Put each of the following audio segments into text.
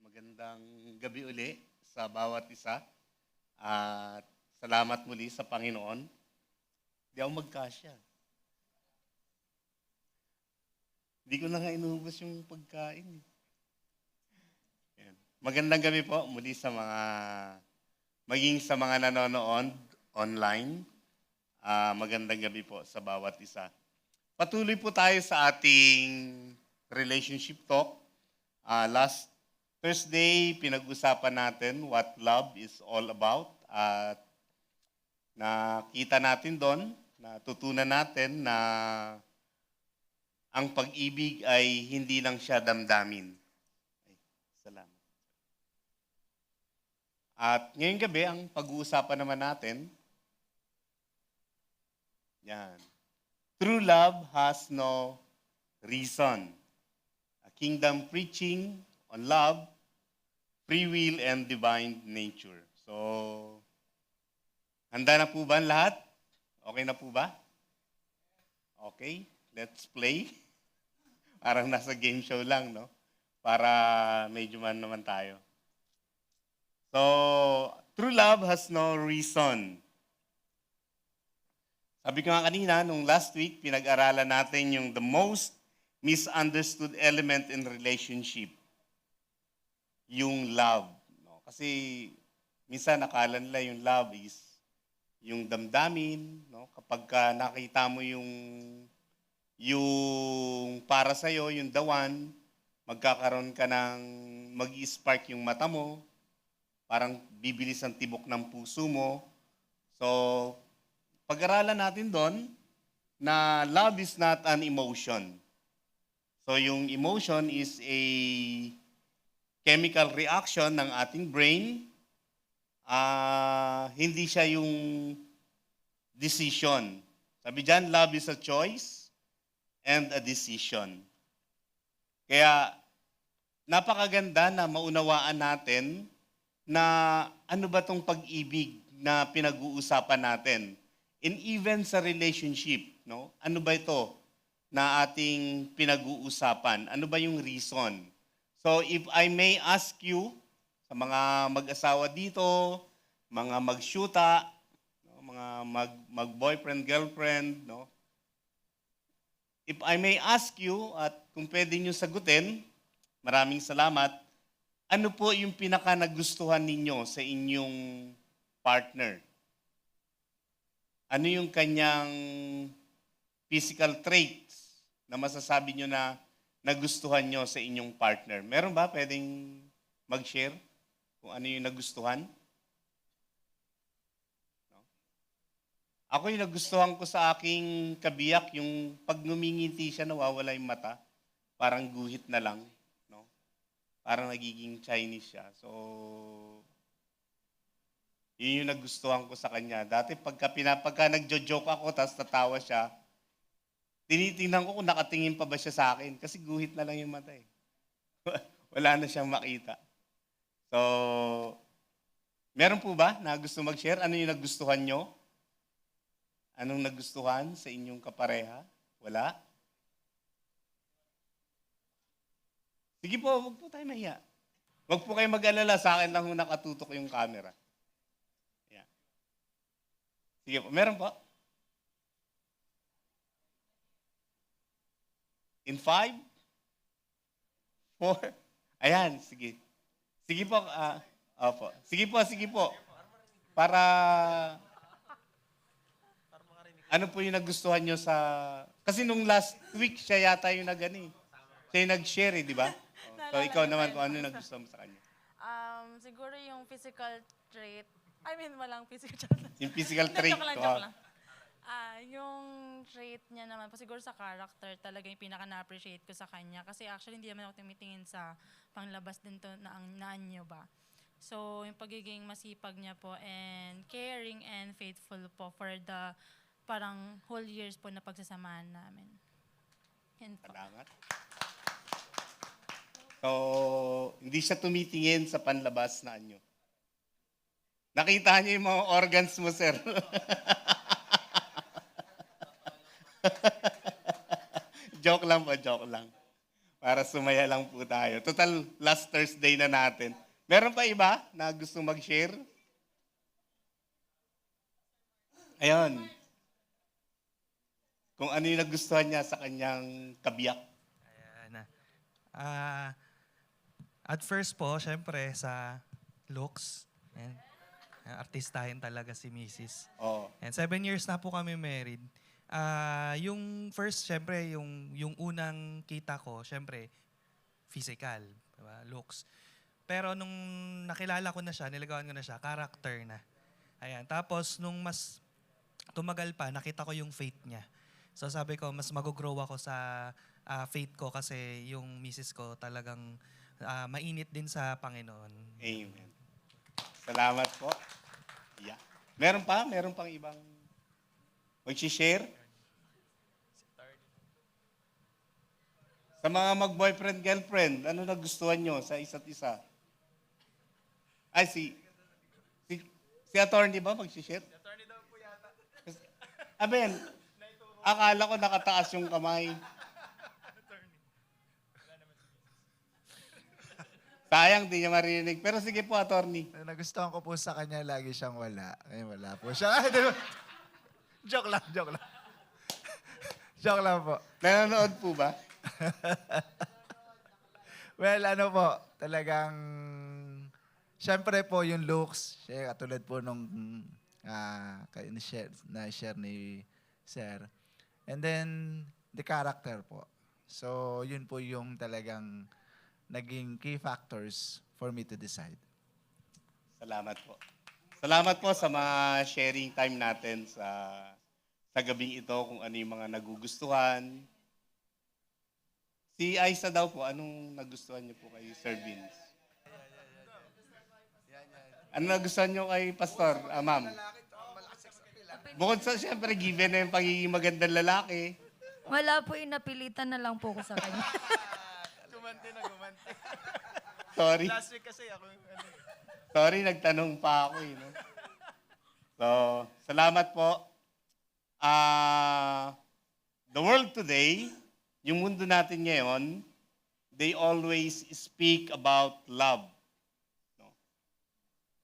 Magandang gabi uli sa bawat isa. At salamat muli sa Panginoon. Di ako magkasya. Hindi ko na nga inuubos yung pagkain. Yan. Magandang gabi po muli sa maging sa mga nanonood online. Magandang gabi po sa bawat isa. Patuloy po tayo sa ating relationship talk. Last Thursday, pinag-usapan natin what love is all about. At nakita natin doon, natutunan natin na ang pag-ibig ay hindi lang siya damdamin. Ay, salamat. At ngayong gabi, ang pag-uusapan naman natin, yan. True love has no reason. A kingdom preaching on love, free will, and divine nature. So, handa na po ba ang lahat? Okay na po ba? Okay, let's play. Parang nasa game show lang, no? Para medyo man naman tayo. So, true love has no reason. Sabi ko nga kanina, nung last week, pinag-aralan natin yung the most misunderstood element in relationship. Yung love. No? Kasi minsan nakala nila yung love is yung damdamin. No? Kapag nakita mo yung para sa'yo, yung the one, magkakaroon ka ng mag-i-spark yung mata mo. Parang bibilis ang tibok ng puso mo. So, pag-aralan natin doon na love is not an emotion. So yung emotion is a chemical reaction ng ating brain. Hindi siya yung decision. Sabi dyan, love is a choice and a decision. Kaya napakaganda na maunawaan natin na ano ba tong pag-ibig na pinag-uusapan natin. And even sa relationship, no? Ano ba ito na ating pinag-uusapan? Ano ba yung reason? So if I may ask you, sa mga mag-asawa dito, mga mag-shoota, no? Mga mag-boyfriend, girlfriend, no? If I may ask you, at kung pwede nyo sagutin, maraming salamat, ano po yung pinaka-nagustuhan ninyo sa inyong partner? Ano yung kanyang physical traits na masasabi nyo na nagustuhan nyo sa inyong partner? Meron ba pwedeng mag-share kung ano yung nagustuhan? No? Ako yung nagustuhan ko sa aking kabiyak, yung pag ngumingiti siya, nawawala yung mata. Parang guhit na lang. No? Parang nagiging Chinese siya. So, yun yung nagustuhan ko sa kanya. Dati pagka nagjo-joke ako, tapos tatawa siya, tinitingnan ko kung nakatingin pa ba siya sa akin. Kasi guhit na lang yung mata eh. Wala na siyang makita. So, meron po ba na gusto mag-share? Ano yung nagustuhan nyo? Anong nagustuhan sa inyong kapareha? Wala? Sige po, wag po tayo mahiya. Wag po kayo mag-alala, sa akin lang nakatutok yung camera. Sige po, meron po. In 5, 4, ayan, sige. Sige po, opo. Sige po. Para, ano po yung nagustuhan nyo sa, kasi nung last week, siya yata yung siya yung nag-share di ba? So, ikaw naman kung ano yung nagustuhan mo sa kanya. Siguro yung physical trait. Walang physical trait. Yung physical trait. Joke lang. Yung trait niya naman po, siguro sa character, talaga yung pinaka-na-appreciate ko sa kanya. Kasi actually, hindi naman ako tumitingin sa panglabas din to na ang naanyo ba. So, yung pagiging masipag niya po and caring and faithful po for the parang whole years po na pagsasamahan namin. Yan po. Salamat. So, hindi siya tumitingin sa panlabas na anyo. Nakita niyo yung mga organs mo, sir. joke lang po, joke lang. Para sumaya lang po tayo. Total, last Thursday na natin. Meron pa iba na gusto mag-share? Ayun. Kung ano yung nagustuhan niya sa kanyang kabiyak. Ayan na. Ah, at first po, syempre sa looks. Ayan. Artistahin talaga si Mrs. Oh. And 7 years na po kami married. Yung first, syempre, yung unang kita ko, syempre, physical, diba? Looks. Pero nung nakilala ko na siya, nilagawan ko na siya, character na. Ayan. Tapos, nung mas tumagal pa, nakita ko yung faith niya. So sabi ko, mas mag-grow ako sa faith ko kasi yung misis ko talagang mainit din sa Panginoon. Amen. Salamat po. Yeah. Meron pa? Meron pang ibang mag-share? Sa mga mag-boyfriend, girlfriend, ano nagustuhan nyo sa isa't isa? Ay, si attorney ba mag-share? Si attorney daw po yata. Aben, akala ko nakataas yung kamay. Sayang, di niya marinig. Pero sige po, attorney. Nagustuhan ko po sa kanya, lagi siyang wala. Ngayon wala po siya. Joke lang, joke lang. Joke lang po. Nanonood po ba? Well, ano po, talagang, syempre po yung looks, katulad po nung na-share ni Sir. And then, the character po. So, yun po yung talagang naging key factors for me to decide. Salamat po. Salamat po sa mga sharing time natin sa gabing ito kung ano yung mga nagugustuhan. Si Aisa daw po, anong nagustuhan niyo po kay Sir Vince? Ano nagustuhan niyo kay Pastor, Ma'am? Bukod sa, siyempre, given na yung pagiging magandang lalaki. Wala po, inapilitan na lang po ko sa kanya. Gumante na, gumante. Sorry. Last week kasi ako, Sorry, nagtanong pa ako. No? So, salamat po. The world today, yung mundo natin ngayon, they always speak about love. No?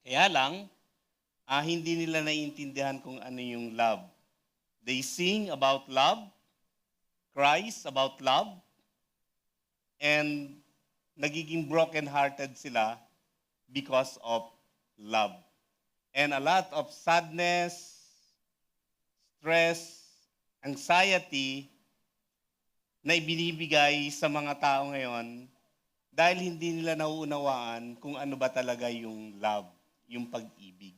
Kaya lang, hindi nila naiintindihan kung ano yung love. They sing about love, cries about love, and nagiging broken-hearted sila because of love. And a lot of sadness, stress, anxiety na ibinibigay sa mga tao ngayon dahil hindi nila nauunawaan kung ano ba talaga yung love, yung pag-ibig.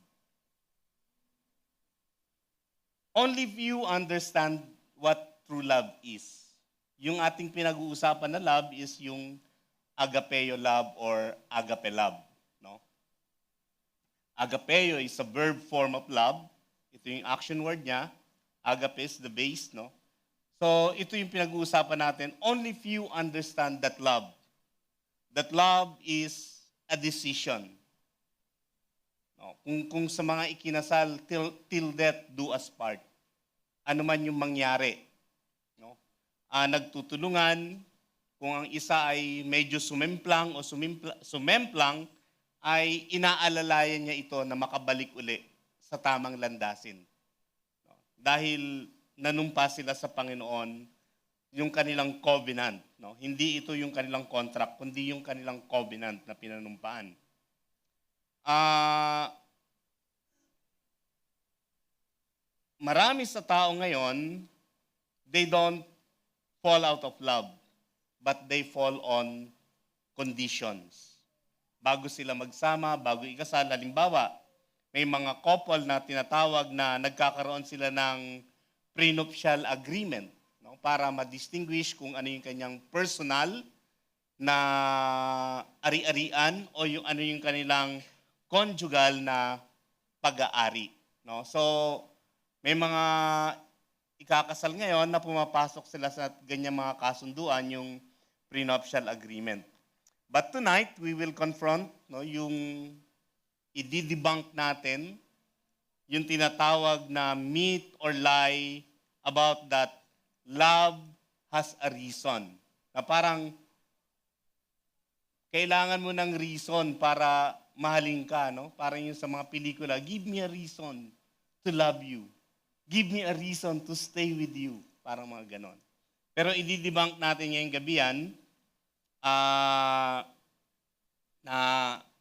Only few understand what true love is. Yung ating pinag-uusapan na love is yung agapeo love or agape love. No? Agapeo is a verb form of love. Ito yung action word niya. Agape is the base. No? So ito yung pinag-uusapan natin. Only few understand that love. That love is a decision. No? Kung sa mga ikinasal, till death do us part. Ano man yung mangyari. No? Nagtutulungan, kung ang isa ay medyo sumemplang o sumemplang, ay inaalalayan niya ito na makabalik uli sa tamang landasin. No? Dahil nanumpa sila sa Panginoon yung kanilang covenant. No? Hindi ito yung kanilang contract, kundi yung kanilang covenant na pinanumpaan. Marami sa tao ngayon, they don't fall out of love, but they fall on conditions. Bago sila magsama, bago ikasal, halimbawa, may mga couple na tinatawag na nagkakaroon sila ng prenuptial agreement, no, para ma-distinguish kung ano yung kanyang personal na ari-arian o yung ano yung kanilang conjugal na pag-aari. No? So, may mga ikakasal ngayon na pumapasok sila sa ganyang mga kasunduan, yung prenuptial agreement. But tonight, we will confront yung i-debunk natin yung tinatawag na myth or lie about that love has a reason. Na parang kailangan mo ng reason para mahalin ka, no? Parang yung sa mga pelikula, give me a reason to love you. Give me a reason to stay with you. Parang mga ganon. Pero i-debunk natin ngayong gabi yan, na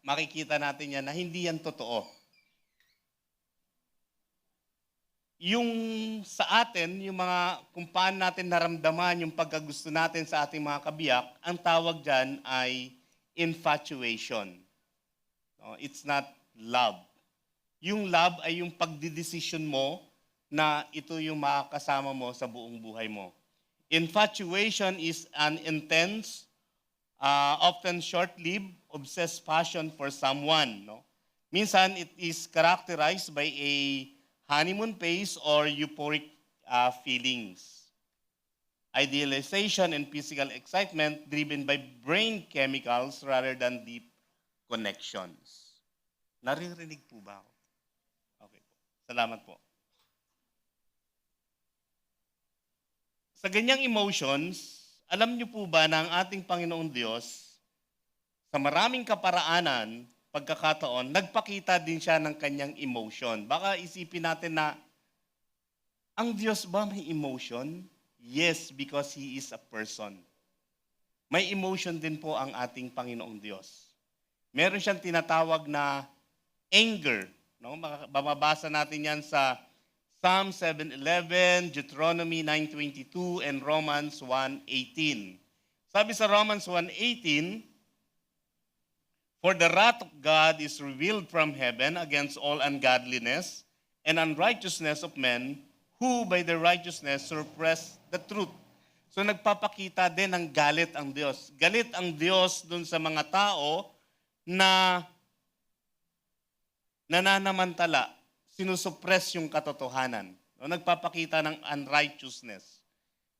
makikita natin yan na hindi yan totoo. Yung sa atin, yung mga kung paano natin naramdaman yung pagkagusto natin sa ating mga kabiyak, ang tawag dyan ay infatuation. No, it's not love. Yung love ay yung pagdidesisyon mo na ito yung makakasama mo sa buong buhay mo. Infatuation is an intense, often short-lived, obsessed passion for someone. No? Minsan, it is characterized by a honeymoon phase or euphoric feelings. Idealization and physical excitement driven by brain chemicals rather than deep connections. Naririnig po ba ako? Okay po. Salamat po. Sa ganyang emotions, alam niyo po ba na ang ating Panginoong Diyos, sa maraming kaparaanan, pagkakataon, nagpakita din siya ng kanyang emotion. Baka isipin natin na, ang Diyos ba may emotion? Yes, because He is a person. May emotion din po ang ating Panginoong Diyos. Meron siyang tinatawag na anger. No? Mababasa natin yan sa Psalm 7:11, Deuteronomy 9:22, and Romans 1:18. Sabi sa Romans 1:18, for the wrath of God is revealed from heaven against all ungodliness and unrighteousness of men who by their righteousness suppress the truth. So nagpapakita din ng galit ang Diyos. Galit ang Diyos dun sa mga tao na nananamantala, sinusuppress yung katotohanan. No, nagpapakita ng unrighteousness.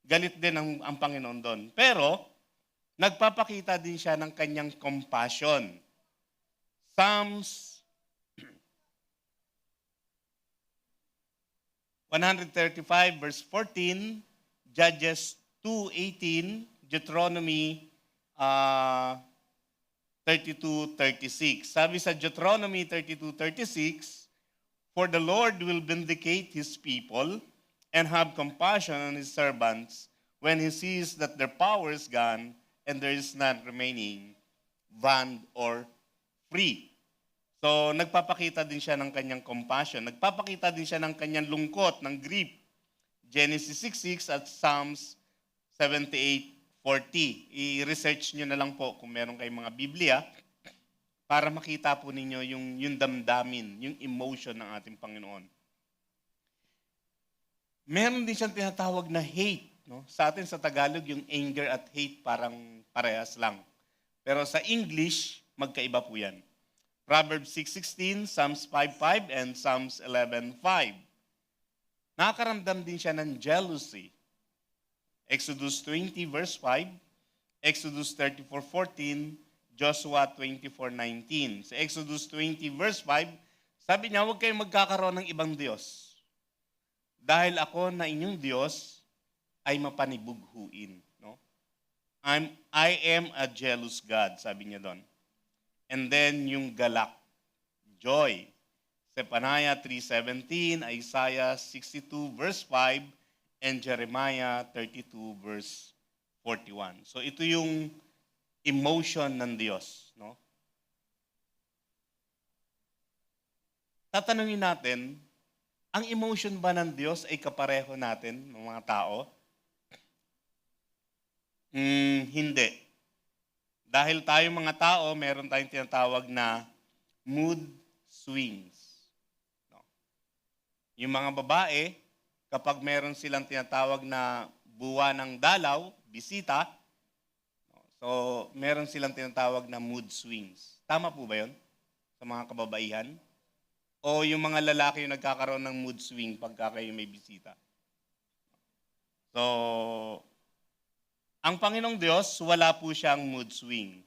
Galit din ang Panginoon doon. Pero, nagpapakita din siya ng kanyang compassion. Psalms 135 verse 14, Judges 2:18, Deuteronomy 32:36. Sabi sa Deuteronomy 32:36, for the Lord will vindicate His people and have compassion on His servants when He sees that their power is gone and there is none remaining, bond or free. So, nagpapakita din siya ng kanyang compassion. Nagpapakita din siya ng kanyang lungkot, ng grief. Genesis 6:6 at Psalms 78:40. I-research nyo na lang po kung meron kayong mga Biblia para makita po ninyo yung damdamin, yung emotion ng ating Panginoon. Meron din siyang tinatawag na hate. No? Sa atin sa Tagalog, yung anger at hate parang parehas lang. Pero sa English, magkaiba po yan. Proverbs 6:16, Psalms 5:5, and Psalms 11:5. Nakakaramdam din siya ng jealousy. Exodus 20 verse 5, Exodus 34:14, Joshua 24:19. Sa Exodus 20 verse 5, sabi niya, huwag kayong magkakaroon ng ibang Diyos. Dahil ako na inyong Diyos ay mapanibughuin. No? I am a jealous God, sabi niya doon. And then yung galak, joy. Zephaniah 3:17, Isaiah 62 verse 5, and Jeremiah 32 verse 41. So ito yung emotion ng Diyos. No? Tatanungin natin, ang emotion ba ng Diyos ay kapareho natin, ng mga tao? Hindi. Dahil tayong mga tao, meron tayong tinatawag na mood swings. No? Yung mga babae, kapag meron silang tinatawag na buwan ng dalaw, bisita, so meron silang tinatawag na mood swings. Tama po ba yun? Sa mga kababaihan? O yung mga lalaki yung nagkakaroon ng mood swing pagka kayo may bisita? So, ang Panginoong Diyos, wala po siyang mood swing.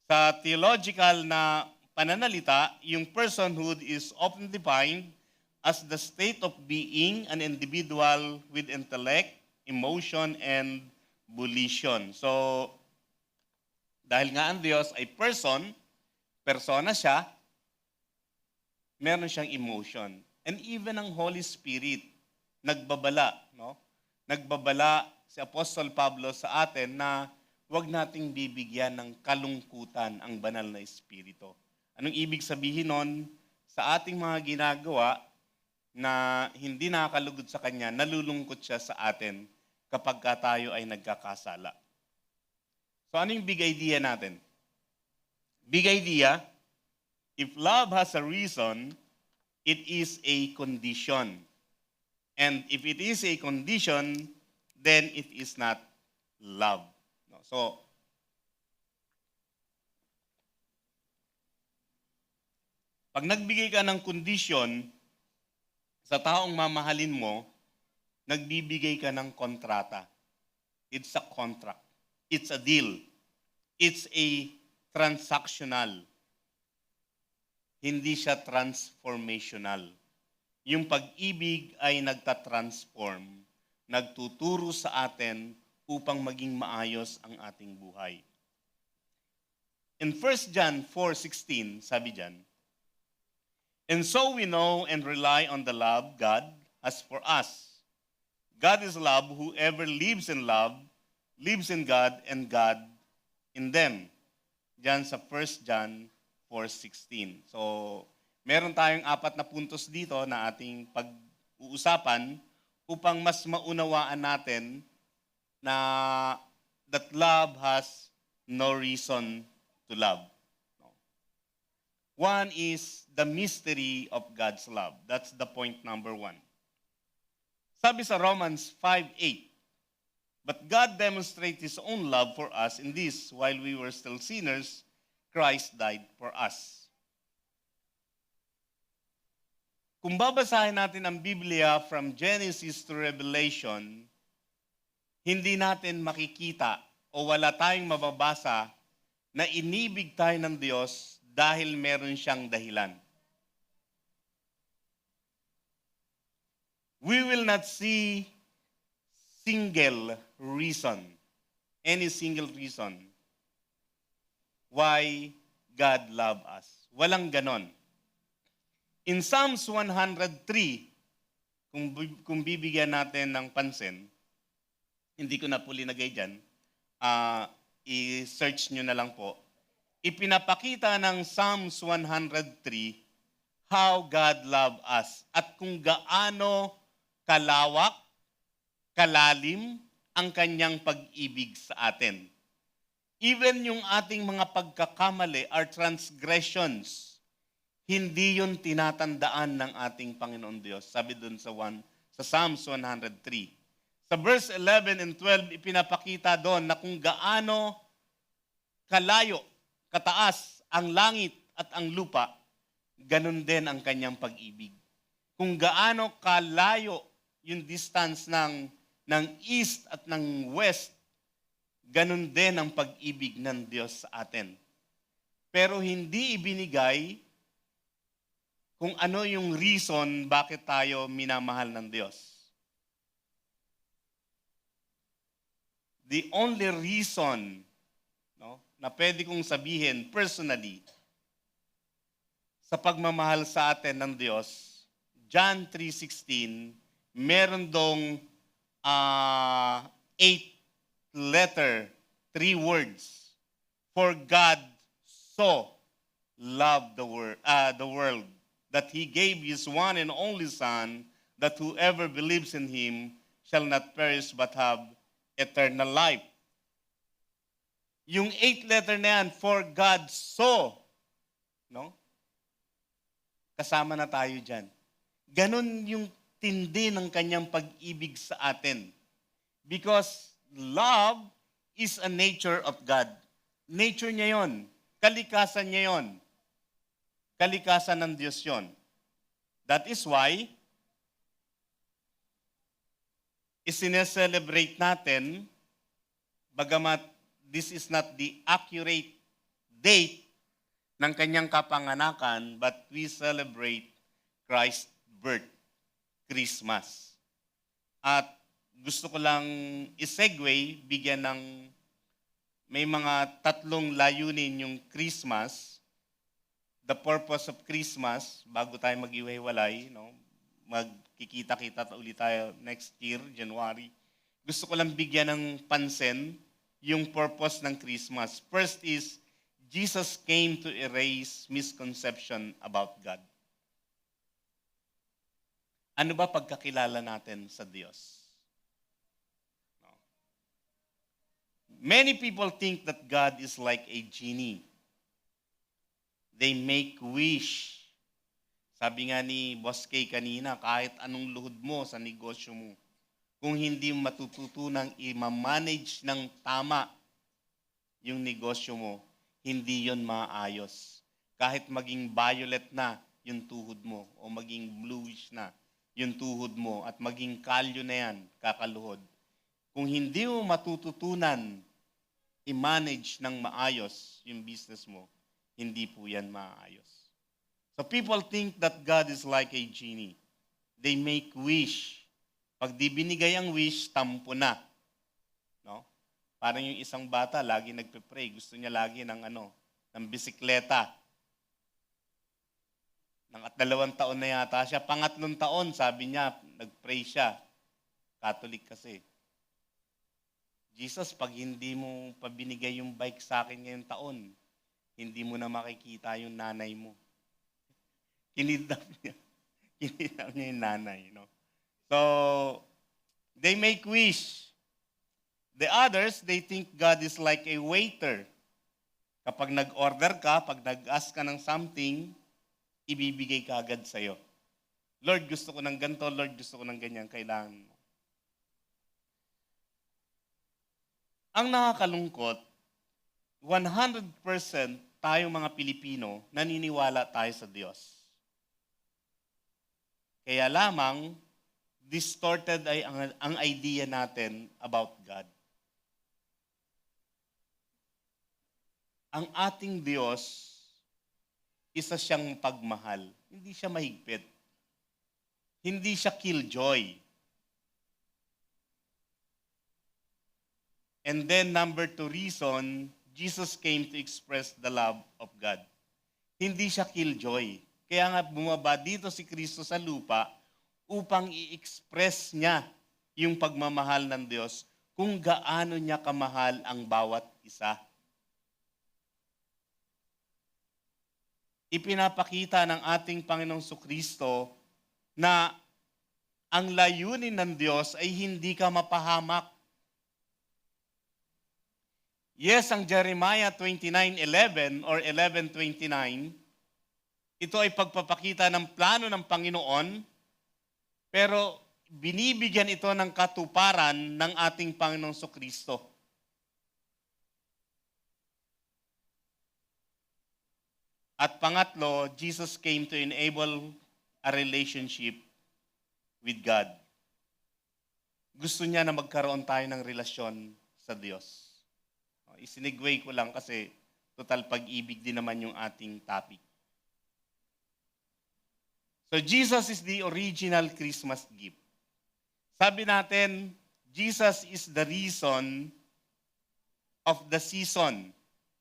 Sa theological na pananalita, yung personhood is often defined as the state of being an individual with intellect, emotion, and volition. So, Dahil nga ang Diyos ay persona siya, meron siyang emotion. And even ang Holy Spirit, nagbabala, no? Nagbabala si Apostol Pablo sa atin na huwag nating bibigyan ng kalungkutan ang banal na Espiritu. Anong ibig sabihin nun? Sa ating mga ginagawa na hindi nakakalugod sa Kanya, nalulungkot siya sa atin kapag tayo ay nagkakasala. So ano yung big idea natin? Big idea, if love has a reason, it is a condition. And if it is a condition, then it is not love. No? So, pag nagbigay ka ng condition sa taong mamahalin mo, nagbibigay ka ng kontrata. It's a contract. It's a deal. It's a transactional. Hindi siya transformational. Yung pag-ibig ay nagtatransform, nagtuturo sa atin upang maging maayos ang ating buhay. In 1 John 4:16, sabi diyan, "And so we know and rely on the love God has for us. God is love. Whoever lives in love, lives in God, and God in them." Diyan sa 1 John 4:16. So, meron tayong 4 na puntos dito na ating pag-uusapan upang mas maunawaan natin na that love has no reason to love. One is the mystery of God's love. That's the point number 1. Sabi sa Romans 5:8, "But God demonstrates His own love for us in this, while we were still sinners, Christ died for us." Kung babasahin natin ang Biblia from Genesis to Revelation, hindi natin makikita o wala tayong mababasa na inibig tayo ng Diyos dahil meron siyang dahilan. We will not see single reason, any single reason why God loved us. Walang ganon. In Psalms 103, kung bibigyan natin ng pansin, hindi ko na po linagay dyan, i-search nyo na lang po. Ipinapakita ng Psalms 103 how God loved us at kung gaano kalawak, kalalim ang kanyang pag-ibig sa atin. Even yung ating mga pagkakamali, our transgressions, hindi yun tinatandaan ng ating Panginoon Diyos. Sabi dun sa Psalms 103. Sa verse 11 and 12, ipinapakita doon na kung gaano kalayo, kataas ang langit at ang lupa, ganun din ang kanyang pag-ibig. Kung gaano kalayo yung distance ng east at ng west, ganun din ang pag-ibig ng Diyos sa atin. Pero hindi ibinigay kung ano yung reason bakit tayo minamahal ng Diyos. The only reason, no, na pwede kong sabihin personally sa pagmamahal sa atin ng Diyos, John 3:16, meron dong 8 letter, 3 words. For God so loved the world that He gave His one and only Son, that whoever believes in Him shall not perish but have eternal life. Yung 8 letter na yan, for God so, no? Kasama na tayo dyan. Ganon yung tindi ng kanyang pag-ibig sa atin. Because love is a nature of God. Nature niya yon. Kalikasan niya yon. Kalikasan ng Diyos yon. That is why, isineselebrate natin, bagamat this is not the accurate date ng kanyang kapanganakan, but we celebrate Christ's birth, Christmas. At gusto ko lang isegue, bigyan ng may mga tatlong layunin yung Christmas. The purpose of Christmas, bago tayo mag-iwalay, no? Magkikita-kita ulit tayo next year, January. Gusto ko lang bigyan ng pansin yung purpose ng Christmas. First is, Jesus came to erase misconception about God. Ano ba pagkakilala natin sa Diyos? No. Many people think that God is like a genie. They make wish. Sabi nga ni Boss Kay kanina, kahit anong luhod mo sa negosyo mo, kung hindi mo matututunang i-manage ng tama yung negosyo mo, hindi yon maayos. Kahit maging violet na yung tuhod mo o maging bluish na yung tuhod mo at maging kalyo na yan, kakaluhod. Kung hindi mo matututunan i-manage ng maayos yung business mo, hindi po yan maayos. So people think that God is like a genie. They make wish. Pag di binigay ang wish, tampo na. No? Parang yung isang bata, lagi nagpe-pray. Gusto niya lagi ng bisikleta. Nang 2 taon na yata siya. 3 taon, sabi niya, nag-pray siya. Catholic kasi. Jesus, pag hindi mo pabinigay yung bike sa akin ngayong taon, hindi mo na makikita yung nanay mo. Kinidnap niya. Kinidnap niya yung nanay. No? So, they make wish. The others, they think God is like a waiter. Kapag nag-order ka, pag nag-ask ka ng something, ibibigay ka agad sa'yo. Lord, gusto ko ng ganito. Lord, gusto ko ng ganyan. Kailangan mo. Ang nakakalungkot, 100% tayong mga Pilipino, naniniwala tayo sa Diyos. Kaya lamang, distorted ay ang idea natin about God. Ang ating Diyos, isa siyang pagmahal. Hindi siya mahigpit. Hindi siya killjoy. And then number 2 reason, Jesus came to express the love of God. Hindi siya killjoy. Kaya nga bumaba dito si Kristo sa lupa upang i-express niya yung pagmamahal ng Diyos kung gaano niya kamahal ang bawat isa. Ipinapakita ng ating Panginoong Kristo na ang layunin ng Diyos ay hindi ka mapahamak. Yes, ang Jeremiah 29:11 or 11:29, ito ay pagpapakita ng plano ng Panginoon, pero binibigyan ito ng katuparan ng ating Panginoong Kristo. At pangatlo, Jesus came to enable a relationship with God. Gusto niya na magkaroon tayo ng relasyon sa Diyos. Isinigway ko lang kasi total pag-ibig din naman yung ating topic. So Jesus is the original Christmas gift. Sabi natin, Jesus is the reason of the season.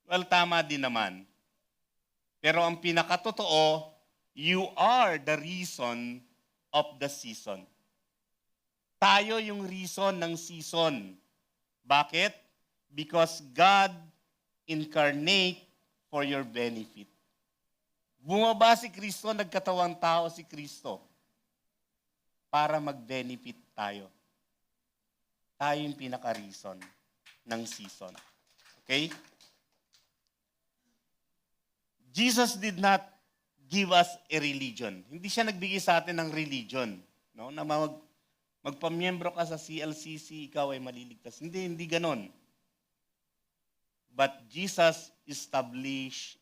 Well, tama din naman. Pero ang pinakatotoo, you are the reason of the season. Tayo yung reason ng season. Bakit? Because God incarnate for your benefit. Bumaba si Kristo, nagkatawang tao si Kristo para mag-benefit tayo. Tayo yung pinaka-reason ng season. Okay? Jesus did not give us a religion. Hindi siya nagbigay sa atin ng religion. No? Na magpamiyembro ka sa CLCC, ikaw ay maliligtas. Hindi ganon. But Jesus established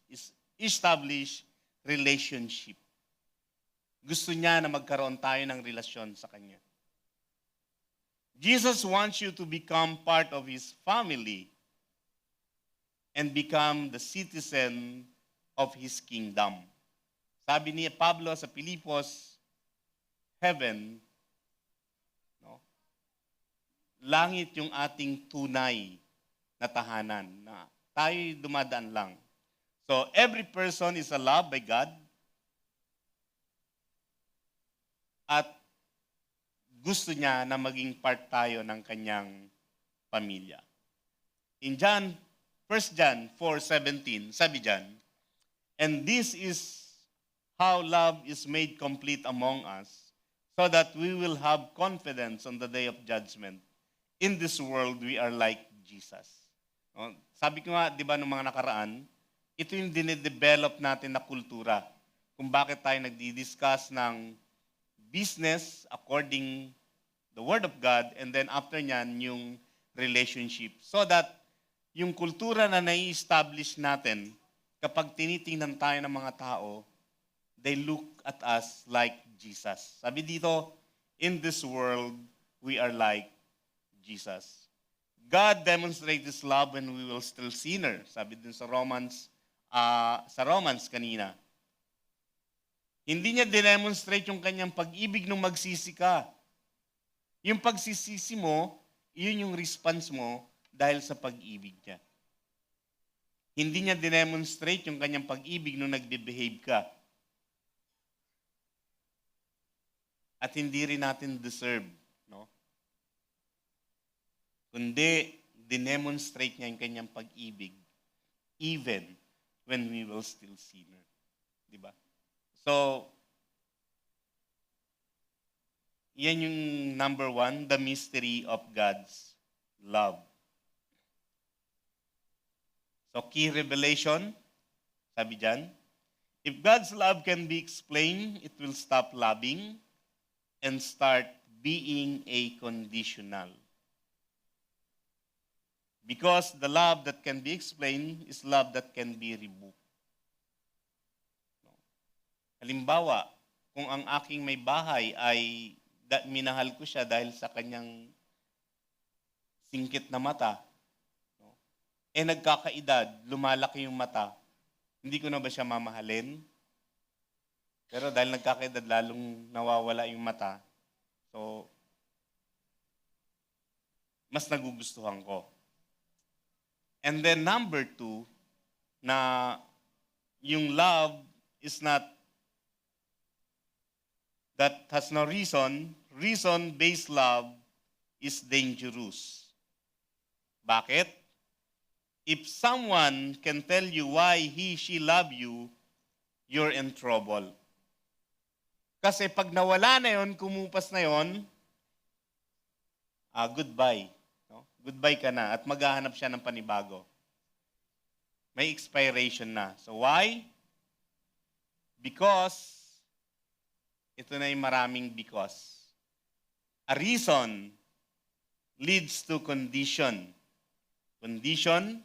relationship. Gusto niya na magkaroon tayo ng relasyon sa Kanya. Jesus wants you to become part of His family and become the citizen of His kingdom. Sabi ni Pablo sa Pilipos, heaven, no? Langit yung ating tunay na tahanan, na tayo'y dumadaan lang. So, every person is loved by God at gusto niya na maging part tayo ng kanyang pamilya. In John, 1 John 4:17, sabi diyan, "And this is how love is made complete among us, so that we will have confidence on the day of judgment. In this world, we are like Jesus." No? Sabi ko nga, di ba, nung mga nakaraan, ito yung dinedevelop natin na kultura. Kung bakit tayo nagdi-discuss ng business according the Word of God, and then after nyan, yung relationship. So that yung kultura na nai-establish natin, kapag tinitingnan tayo ng mga tao, they look at us like Jesus. Sabi dito, in this world, we are like Jesus. God demonstrates His love when we were still sinners. Sabi din sa Romans kanina. Hindi niya dinemonstrate yung kanyang pag-ibig nung magsisi ka. Yung pagsisisi mo, yun yung response mo dahil sa pag-ibig niya. Hindi niya dinemonstrate yung kanyang pag-ibig nung nagbe-behave ka. At hindi rin natin deserve, no? Kundi, dinemonstrate niya yung kanyang pag-ibig even when we were still sinner. Di ba? So, yan yung number 1, the mystery of God's love. So, key revelation, sabi dyan, if God's love can be explained, it will stop loving and start being a conditional. Because the love that can be explained is love that can be rebuked. Halimbawa, kung ang aking may bahay ay minahal ko siya dahil sa kanyang singkit na mata, nagkakaedad, lumalaki yung mata, hindi ko na ba siya mamahalin? Pero dahil nagkakaedad, lalong nawawala yung mata, so, mas nagugustuhan ko. And then number 2, na yung love is not, that has no reason, reason-based love is dangerous. Bakit? If someone can tell you why she love you, you're in trouble. Kasi pag nawala na yon, kumupas na yon, goodbye. No? Goodbye ka na at maghahanap siya ng panibago. May expiration na. So why? Because, ito na yung maraming because. A reason leads to condition. Condition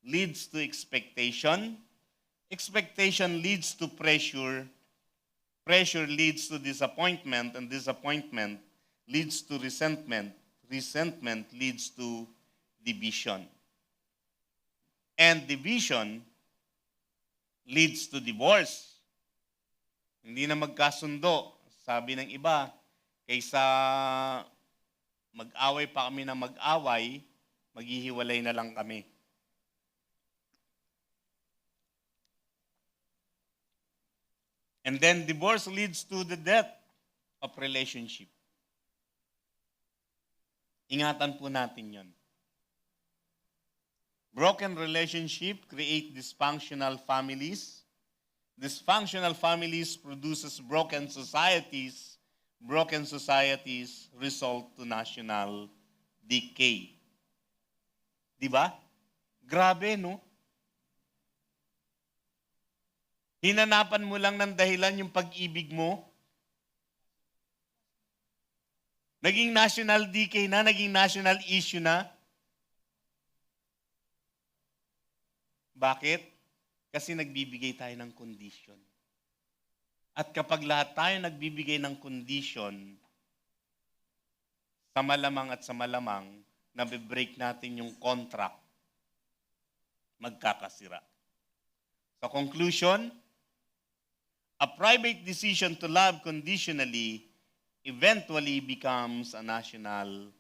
leads to expectation. Expectation leads to pressure. Pressure leads to disappointment, and disappointment leads to resentment. Resentment leads to division. And division leads to divorce. Hindi na magkasundo. Sabi ng iba, kaysa mag-away pa kami na mag-away, maghihiwalay na lang kami. And then divorce leads to the death of relationship. Ingatan po natin yon. Broken relationship create dysfunctional families. Dysfunctional families produces broken societies. Broken societies result to national decay. Di ba? Grabe, no? Hinanapan mo lang ng dahilan yung pag-ibig mo. Naging national decay na, naging national issue na. Bakit? Kasi nagbibigay tayo ng condition. At kapag lahat tayo nagbibigay ng condition, sa malamang, nabe-break natin yung contract, magkakasira. So conclusion, a private decision to love conditionally eventually becomes a national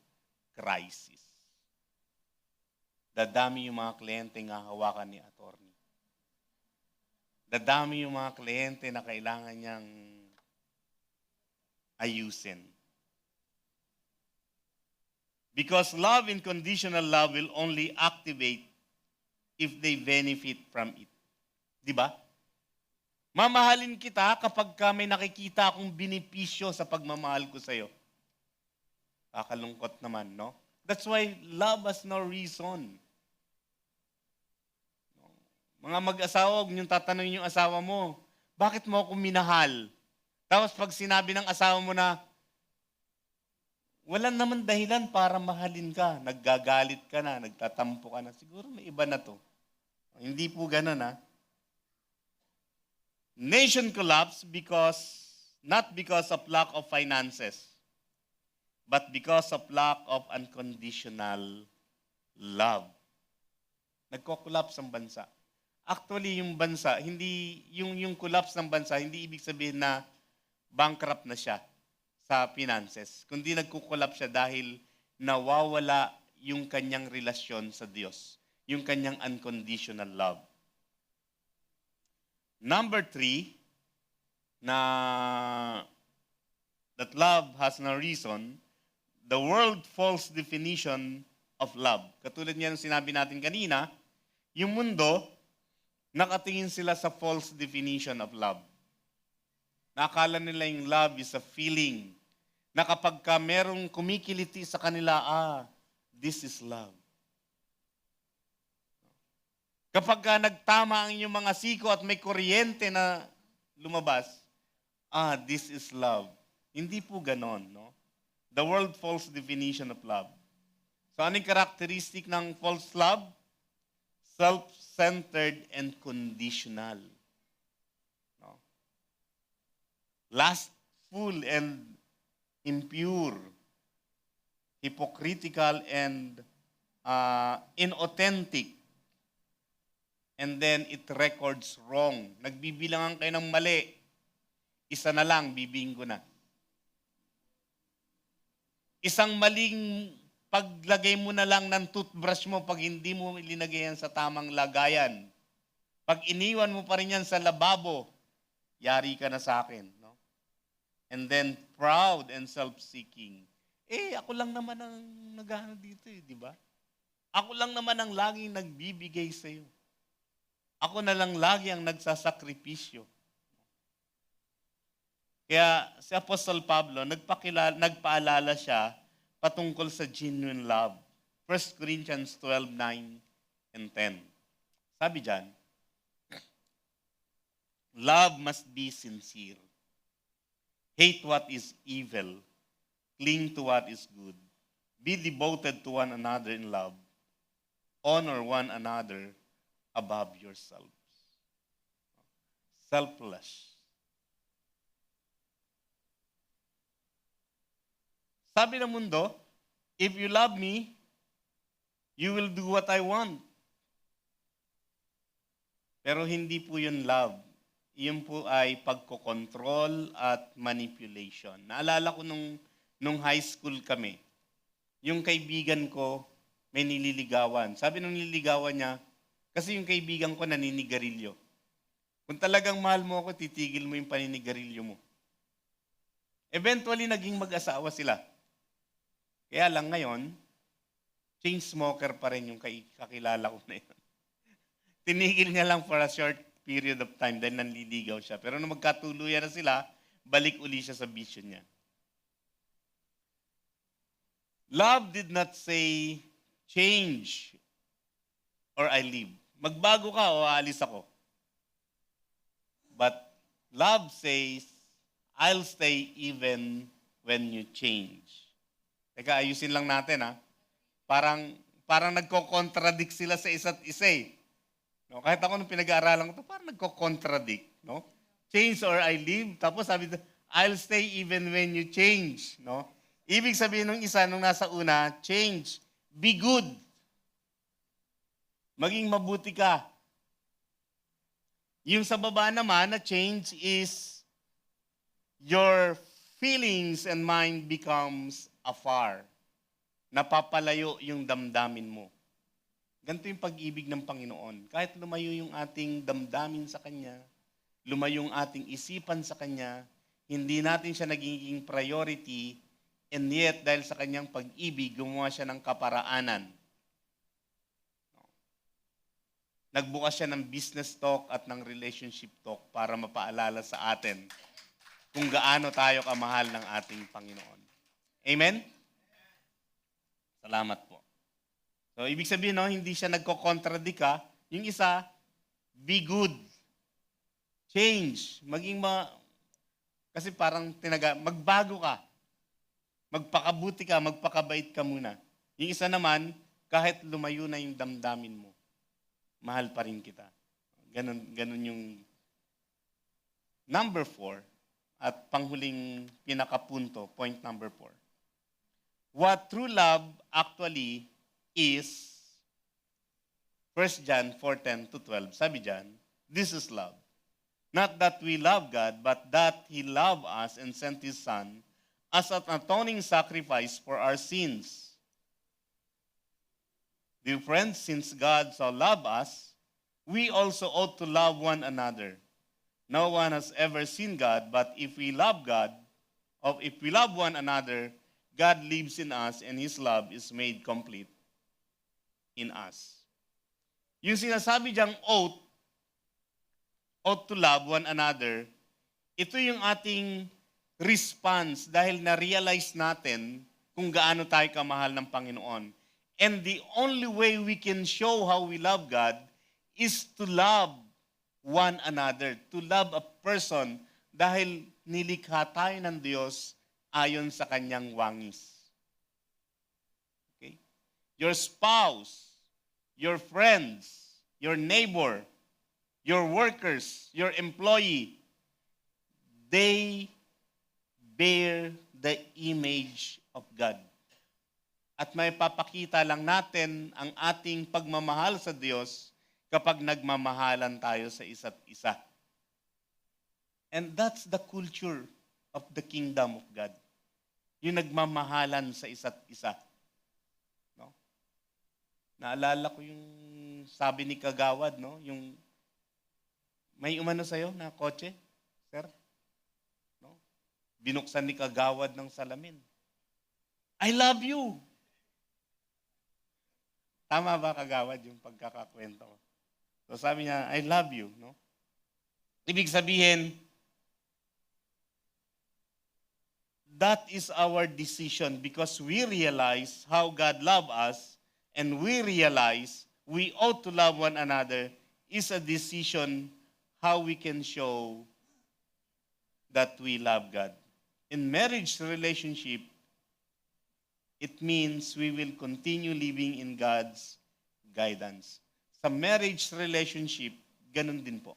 crisis. dadami yung mga kliyente nga hawakan ni attorney. Dadami yung mga kliyente na kailangan niyang ayusin. Because love, unconditional love, will only activate if they benefit from it. Di ba? Mamahalin kita kapag ka may nakikita akong benepisyo sa pagmamahal ko sa'yo. Kakalungkot naman, no? That's why love has no reason. Mga mag-asawa, huwag niyong tatanungin yung asawa mo, bakit mo ako minahal? Tapos pag sinabi ng asawa mo na, wala naman dahilan para mahalin ka. Naggagalit ka na, nagtatampo ka na. Siguro may iba na to. Hindi po ganun, ha? Nation collapsed not because of lack of finances, but because of lack of unconditional love. Nagko-collapse ang bansa. Actually, yung bansa, hindi yung collapse ng bansa, hindi ibig sabihin na bankrupt na siya sa finances, kundi nagko-collapse siya dahil nawawala yung kanyang relasyon sa Diyos, yung kanyang unconditional love. Number 3, that love has no reason, the world false definition of love. Katulad niyan sinabi natin kanina, yung mundo, nakatingin sila sa false definition of love. Nakakala nila yung love is a feeling, na kapag ka merong kumikiliti sa kanila, this is love. Kapag ka nagtama ang inyong mga siko at may kuryente na lumabas, this is love. Hindi po ganon, no? The world false definition of love. So anong characteristic ng false love? Self-centered and conditional. No? Lustful and impure. Hypocritical and inauthentic. And then it records wrong. Nagbibilangan kayo ng mali. Isa na lang, bibinggo na. Isang maling paglagay mo na lang ng toothbrush mo pag hindi mo ilinagay yan sa tamang lagayan. Pag iniwan mo pa rin yan sa lababo, yari ka na sa akin. No? And then proud and self-seeking. Ako lang naman ang nagano dito di ba? Ako lang naman ang laging nagbibigay sa iyo. Ako na lang lagi ang nagsasakripisyo. Kaya si Apostol Pablo, nagpaalala siya patungkol sa genuine love. 1 Corinthians 12:9 and 10. Sabi dyan, love must be sincere. Hate what is evil. Cling to what is good. Be devoted to one another in love. Honor one another above yourselves. Selfless. Sabi ng mundo, if you love me, you will do what I want. Pero hindi po yun love. Yun po ay pagkokontrol at manipulation. Naalala ko nung high school kami, yung kaibigan ko may nililigawan. Sabi nung nililigawan niya, kasi yung kaibigan ko naninigarilyo. Kung talagang mahal mo ako, titigil mo yung paninigarilyo mo. Eventually, naging mag-asawa sila. Kaya lang ngayon, chain smoker pa rin yung kakilala ko na yun. Tinigil niya lang for a short period of time dahil nanliligaw siya. Pero nung magkatuluyan na sila, balik uli siya sa bisyo niya. Love did not say, change or I leave. Magbago ka o aalis ako. But love says, I'll stay even when you change. Teka, ayusin lang natin Parang nagko-contradict sila sa isa't isa No? Kahit ako nung pinag-aaralan ko parang nagko-contradict. No? Change or I leave. Tapos sabi, I'll stay even when you change. No? Ibig sabihin ng isa nung nasa una, change. Be good. Maging mabuti ka. Yung sa baba naman na change is your feelings and mind becomes afar. Napapalayo yung damdamin mo. Ganito yung pag-ibig ng Panginoon. Kahit lumayo yung ating damdamin sa Kanya, lumayo yung ating isipan sa Kanya, hindi natin siya nagiging priority, and yet dahil sa Kanyang pag-ibig, gumawa siya ng kaparaanan. Nagbukas siya ng business talk at ng relationship talk para mapaalala sa atin kung gaano tayo kamahal ng ating Panginoon. Amen? Salamat po. So, ibig sabihin, no, hindi siya nagko-contradict ka. Yung isa, be good. Change. Kasi parang magbago ka. Magpakabuti ka, magpakabait ka muna. Yung isa naman, kahit lumayo na yung damdamin mo, mahal pa rin kita. Ganun yung number 4 at panghuling pinakapunto, point number 4. What true love actually is 1 John 4:10 to 12. Sabi diyan, this is love. Not that we love God, but that He loved us and sent His Son as an atoning sacrifice for our sins. Dear friends, since God so loved us, we also ought to love one another. No one has ever seen God, but if we love one another, God lives in us and His love is made complete in us. Yung sinasabi diyang ought to love one another, ito yung ating response dahil na-realize natin kung gaano tayo kamahal ng Panginoon. And the only way we can show how we love God is to love one another, to love a person dahil nilikha tayo ng Diyos ayon sa kanyang wangis. Okay? Your spouse, your friends, your neighbor, your workers, your employee, they bear the image of God. At may papakita lang natin ang ating pagmamahal sa Diyos kapag nagmamahalan tayo sa isa't isa. And that's the culture of the kingdom of God. Yung nagmamahalan sa isa't isa. No? Naalala ko yung sabi ni Kagawad, no? Yung may umano sa'yo na kotse, sir? No? Binuksan ni Kagawad ng salamin. I love you. Tama ba, Kagawad, yung pagkakakwento ko? So sabi niya, I love you. No? Ibig sabihin, that is our decision because we realize how God loved us and we realize we ought to love one another is a decision how we can show that we love God. In marriage relationship, it means we will continue living in God's guidance. Sa marriage relationship, ganun din po.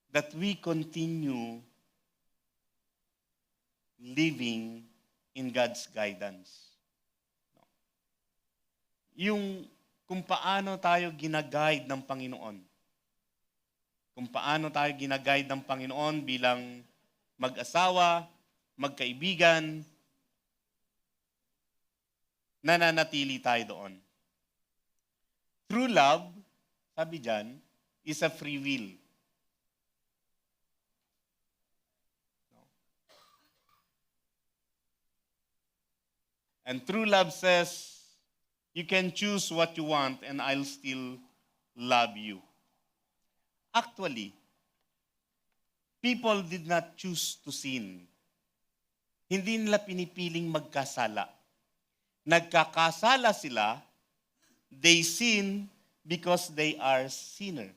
That we continue living in God's guidance. Yung kung paano tayo ginaguide ng Panginoon. Kung paano tayo ginaguide ng Panginoon bilang mag-asawa, magkaibigan, nananatili tayo doon. True love, sabi dyan, is a free will. And true love says, you can choose what you want and I'll still love you. Actually, people did not choose to sin. Hindi nila pinipiling magkasala. Nagkakasala sila, they sin because they are sinner.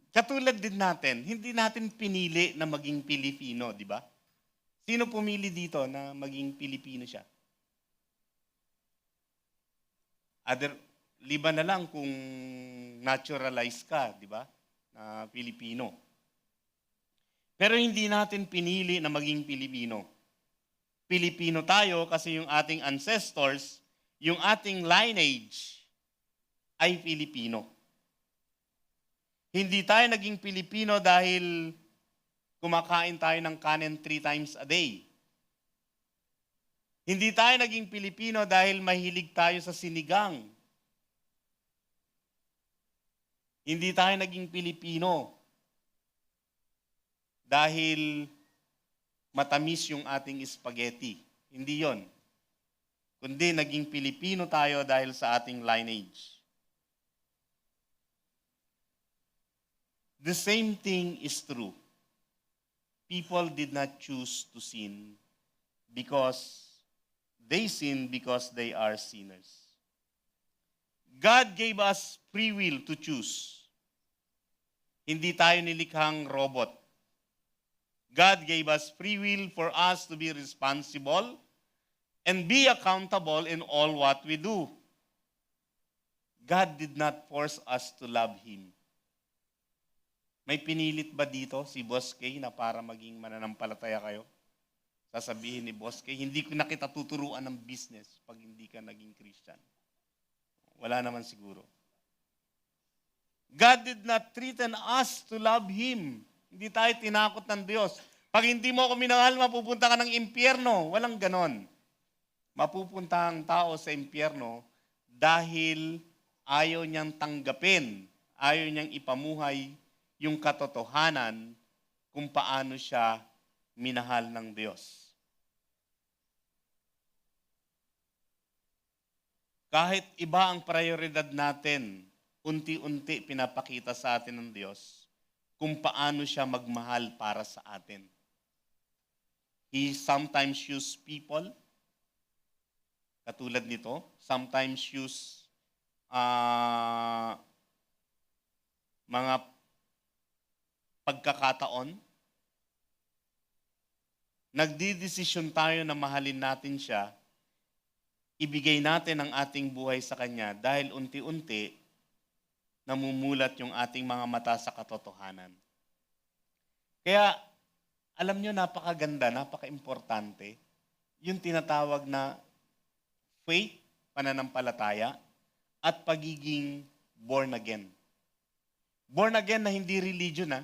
Katulad din natin, hindi natin pinili na maging Pilipino, di ba? Sino pumili dito na maging Pilipino siya? Liban na lang kung naturalize ka, di ba? Na Pilipino. Pero hindi natin pinili na maging Pilipino. Pilipino tayo kasi yung ating ancestors, yung ating lineage ay Pilipino. Hindi tayo naging Pilipino dahil kumakain tayo ng kanin 3 times a day. Hindi tayo naging Pilipino dahil mahilig tayo sa sinigang. Hindi tayo naging Pilipino dahil matamis yung ating spaghetti. Hindi yon. Kundi naging Pilipino tayo dahil sa ating lineage. The same thing is true. People did not choose to sin because they sin because they are sinners. God gave us free will to choose. Hindi tayo nilikhang robot. God gave us free will for us to be responsible and be accountable in all what we do. God did not force us to love Him. May pinilit ba dito si Boss K na para maging mananampalataya kayo? Sasabihin ni Boss K, hindi ko na kita tuturuan ng business pag hindi ka naging Christian. Wala naman siguro. God did not threaten us to love Him. Hindi tayo tinakot ng Diyos. Pag hindi mo ako minahal, mapupunta ka ng impyerno. Walang ganon. Mapupunta ang tao sa impyerno dahil ayaw niyang tanggapin, ayaw niyang ipamuhay yung katotohanan kung paano siya minahal ng Diyos. Kahit iba ang prioridad natin, unti-unti pinapakita sa atin ng Diyos kung paano siya magmahal para sa atin. He sometimes use people, katulad nito, sometimes use mga pagkakataon. Nagdidesisyon tayo na mahalin natin siya, ibigay natin ang ating buhay sa Kanya dahil unti-unti namumulat yung ating mga mata sa katotohanan. Kaya, alam nyo, napakaganda, napaka-importante, yung tinatawag na faith, pananampalataya, at pagiging born again. Born again na hindi religion,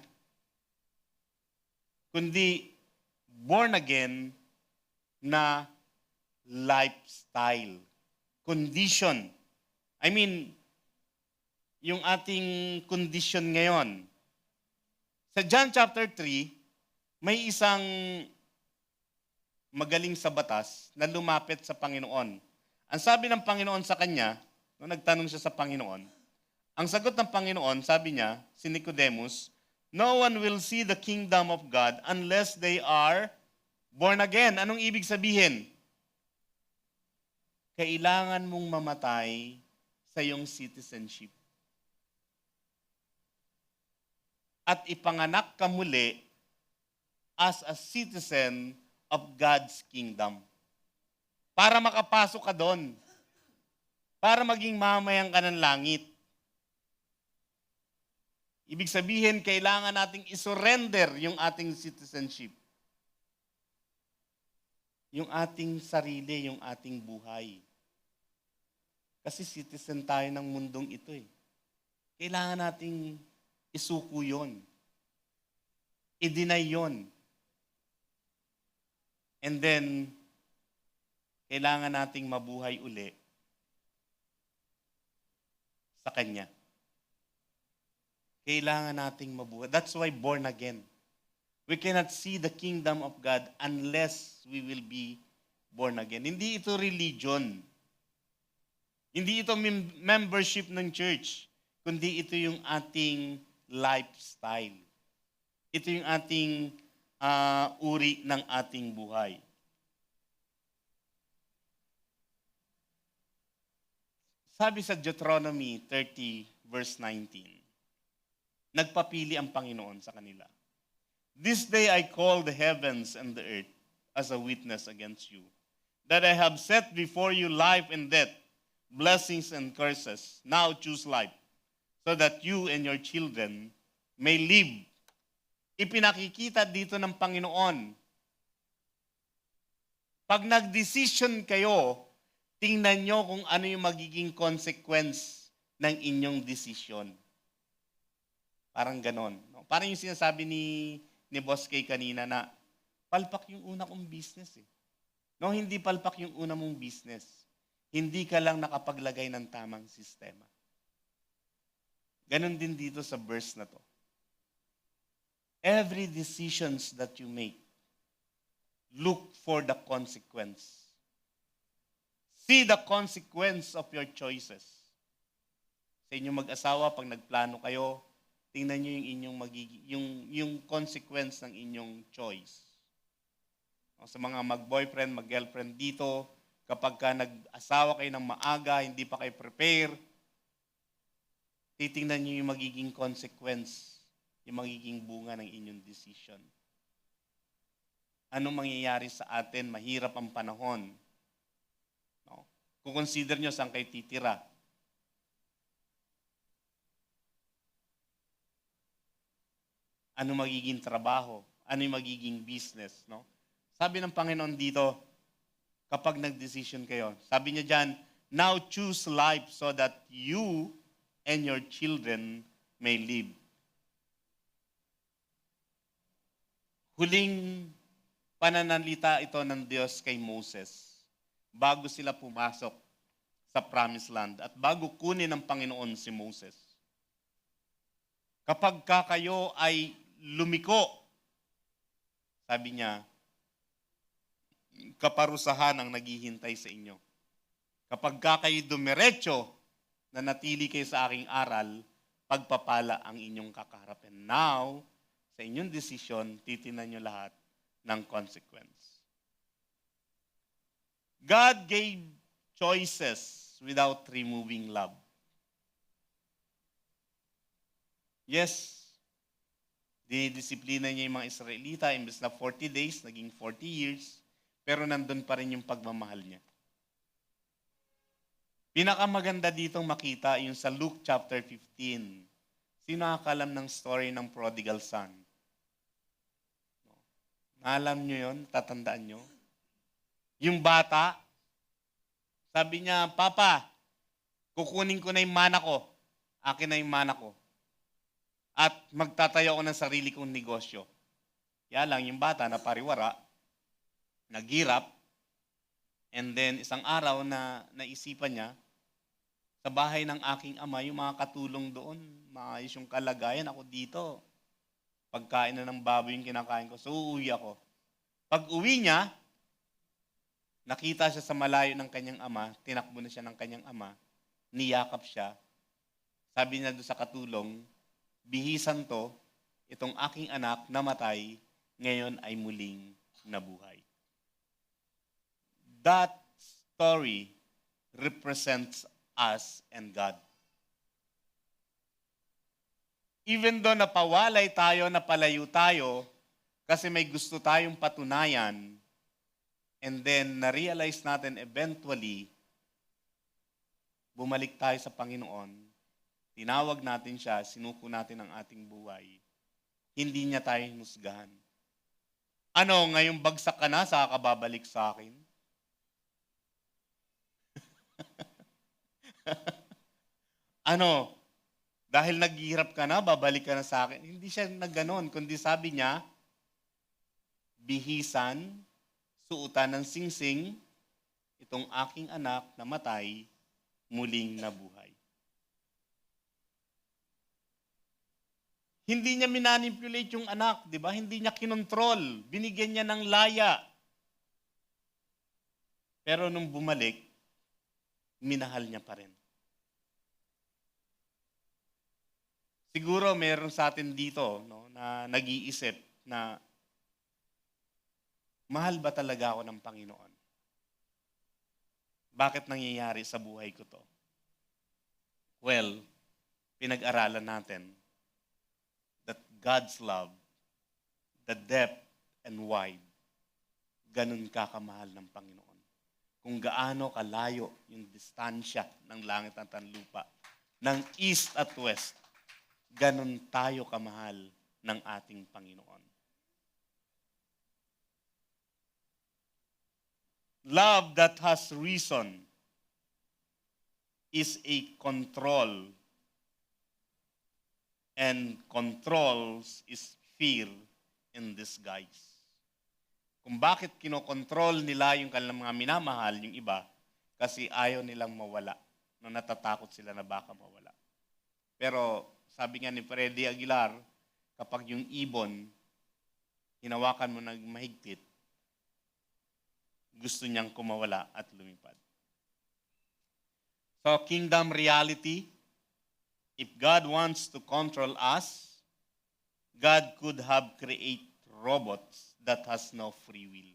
kundi born again na lifestyle, condition. I mean, yung ating condition ngayon. Sa John chapter 3, may isang magaling sa batas na lumapit sa Panginoon. Ang sabi ng Panginoon sa kanya, nung nagtanong siya sa Panginoon, ang sagot ng Panginoon, sabi niya, si Nicodemus, no one will see the kingdom of God unless they are born again. Anong ibig sabihin? Kailangan mong mamatay sa iyong citizenship. At ipanganak ka muli as a citizen of God's kingdom. Para makapasok ka doon. Para maging mamayan ka ng langit. Ibig sabihin, kailangan nating isurrender yung ating citizenship. Yung ating sarili, yung ating buhay. Kasi citizen tayo ng mundong ito eh. Kailangan nating isuko yun. I-deny yun. And then, kailangan nating mabuhay uli sa Kanya. Kailangan nating mabuhay. That's why born again. We cannot see the kingdom of God unless we will be born again. Hindi ito religion. Hindi ito membership ng church. Kundi ito yung ating lifestyle. Ito yung ating uri ng ating buhay. Sabi sa Deuteronomy 30 verse 19, nagpapili ang Panginoon sa kanila. This day I call the heavens and the earth as a witness against you, that I have set before you life and death, blessings and curses. Now choose life, so that you and your children may live. Ipinakikita dito ng Panginoon. Pag nag-decision kayo, tingnan nyo kung ano yung magiging consequence ng inyong decision. Parang ganon. Parang yung sinasabi ni Boss K kanina na palpak yung una kong business eh. No, hindi palpak yung una mong business. Hindi ka lang nakapaglagay ng tamang sistema. Ganon din dito sa verse na to. Every decisions that you make, look for the consequence. See the consequence of your choices. Sa inyong mag-asawa, pag nagplano kayo, tingnan nyo yung inyong yung consequence ng inyong choice. O, sa mga mag-boyfriend, mag-girlfriend dito, kapag ka nag-asawa kayo ng maaga, hindi pa kayo prepare, titingnan nyo yung magiging consequence, yung magiging bunga ng inyong decision. Anong mangyayari sa atin? Mahirap ang panahon. No? Kung consider nyo saan kayo titira. Ano magiging trabaho? Ano yung magiging business? No? Sabi ng Panginoon dito, kapag nag-decision kayo, sabi niya dyan, now choose life so that you and your children may live. Huling pananalita ito ng Diyos kay Moses bago sila pumasok sa Promised Land at bago kunin ng Panginoon si Moses. Kapag kayo ay lumiko, sabi niya, kaparusahan ang naghihintay sa inyo. Kapag kayo dumiretso na natili kayo sa aking aral, pagpapala ang inyong kakaharapin. Now, sa inyong desisyon, titinan nyo lahat ng consequence. God gave choices without removing love. Yes, dinidisiplina niya yung mga Israelita, imbes na 40 days, naging 40 years, pero nandun pa rin yung pagmamahal niya. Pinakamaganda ditong makita yung sa Luke chapter 15. Sino nakakalam ng story ng prodigal son? Alam nyo yun? Tatandaan nyo? Yung bata, sabi niya, Papa, kukunin ko na yung mana ko. Akin na yung mana ko. At magtatayo ako ng sarili kong negosyo. Kaya lang, yung bata na pariwara, naghirap, and then isang araw na naisipan niya, sa bahay ng aking ama, yung mga katulong doon, maayos yung kalagayan, ako dito. Pagkain na ng baboy yung kinakain ko, so uuwi ako. Pag uwi niya, nakita siya sa malayo ng kanyang ama, tinakbo na siya ng kanyang ama, niyakap siya. Sabi niya doon sa katulong, bihisan to, itong aking anak namatay, ngayon ay muling nabuhay. That story represents us and God. Even though napawalay tayo, napalayo tayo, kasi may gusto tayong patunayan, and then na-realize natin eventually, bumalik tayo sa Panginoon, tinawag natin siya, sinuko natin ang ating buhay, hindi niya tayo hinusgahan. Ano, ngayong bagsak ka na, saka ka babalik sa akin? Ano, dahil naghihirap ka na, babalik ka na sa akin? Hindi siya nagganon, kundi sabi niya, bihisan, suutan ng singsing, itong aking anak na matay, muling nabuhay. Hindi niya minanipulate yung anak, di ba? Hindi niya kinontrol. Binigyan niya ng laya. Pero nung bumalik, minahal niya pa rin. Siguro meron sa atin dito no, na nag-iisip na mahal ba talaga ako ng Panginoon? Bakit nangyayari sa buhay ko to? Well, pinag-aralan natin that God's love, the depth and wide, ganun kakamahal ng Panginoon. Kung gaano kalayo yung distansya ng langit at ang lupa, ng east at west, ganun tayo kamahal ng ating Panginoon. Love that has reason is a control, and controls is fear in disguise. kung bakit kinokontrol nila yung kanilang mga minamahal, yung iba, kasi ayaw nilang mawala. No, natatakot sila na baka mawala. Pero sabi nga ni Freddy Aguilar, kapag yung ibon, hinawakan mo ng mahigpit, gusto niyang kumawala at lumipad. So, kingdom reality, if God wants to control us, God could have created robots that has no free will.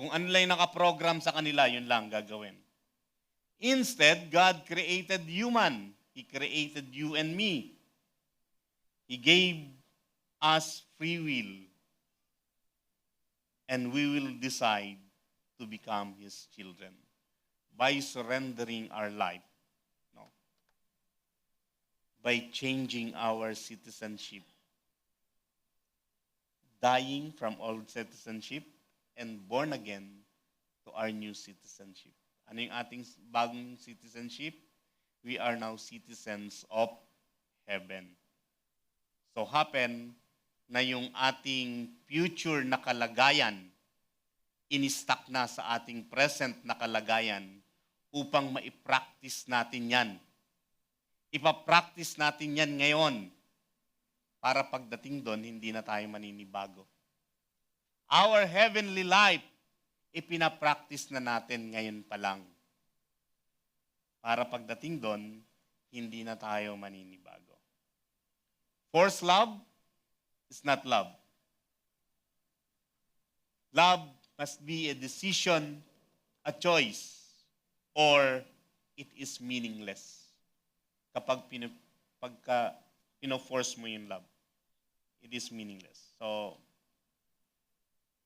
Kung ano lang yung nakaprogram sa kanila, yun lang gagawin. Instead, God created human. He created you and me. He gave us free will. And we will decide to become His children by surrendering our life. No? By changing our citizenship. Dying from old citizenship and born again to our new citizenship. Ano yung ating bagong citizenship? We are now citizens of heaven. So happen na yung ating future na kalagayan in-stack na sa ating present na kalagayan upang maipractice natin yan. Ipapractice natin yan ngayon para pagdating doon, hindi na tayo maninibago. Our heavenly life, ipinapractice na natin ngayon pa lang. Para pagdating doon, hindi na tayo maninibago. Forced love is not love. Love must be a decision, a choice, or it is meaningless. Kapag pino-force mo yung love, it is meaningless. So,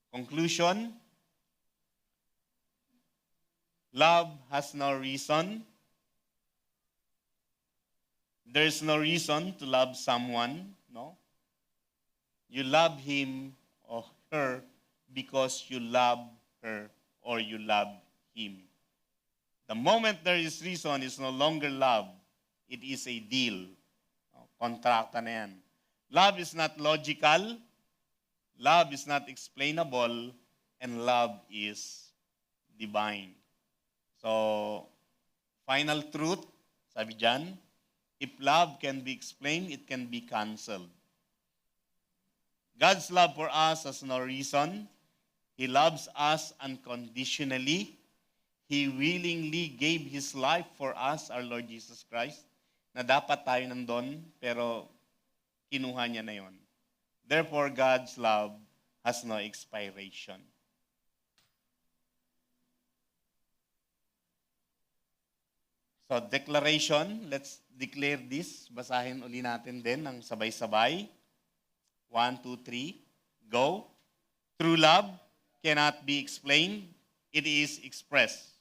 conclusion, love has no reason. There's no reason to love someone, no? You love him or her because you love her or you love him. The moment there is reason, it's no longer love. It is a deal. Kontrakta na yan. Love is not logical. Love is not explainable. And love is divine. So, final truth, sabi dyan, if love can be explained, it can be canceled. God's love for us has no reason. He loves us unconditionally. He willingly gave His life for us, our Lord Jesus Christ, na dapat tayo nandun, pero kinuha niya na yon. Therefore, God's love has no expiration. So, declaration, let's declare this. Basahin uli natin din ng sabay-sabay. 1, 2, 3, go. True love cannot be explained. It is expressed.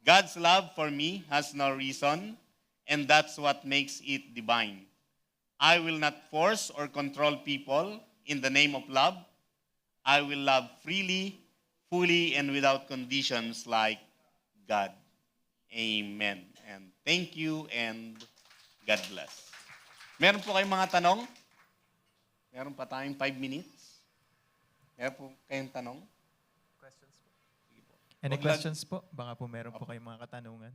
God's love for me has no reason, and that's what makes it divine. I will not force or control people in the name of love. I will love freely, fully, and without conditions like God. Amen. And thank you and God bless. Meron po kayong mga tanong? Meron pa tayong 5 minutes? Meron po kayong tanong? Any Wag lang- questions po? Baka po meron po kayong mga katanungan.